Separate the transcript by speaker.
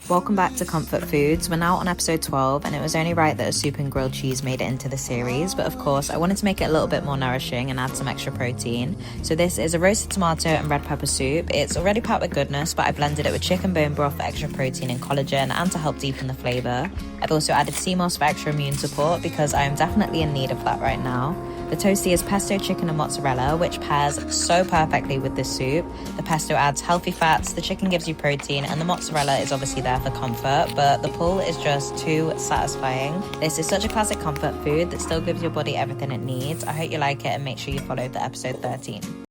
Speaker 1: Welcome back to Comfort Foods. We're now on episode 12 and it was only right that a soup and grilled cheese made it into the series, but of course I wanted to make it a little bit more nourishing and add some extra protein. So this is a roasted tomato and red pepper soup. It's already packed with goodness, but I blended it with chicken bone broth for extra protein and collagen and to help deepen the flavour. I've also added sea moss for extra immune support because I am definitely in need of that right now. The toastie is pesto chicken and mozzarella, which pairs so perfectly with this soup. The pesto adds healthy fats, the chicken gives you protein, and the mozzarella is obviously there for comfort, but the pull is just too satisfying. This is such a classic comfort food that still gives your body everything it needs. I hope you like it and make sure you follow the episode 13.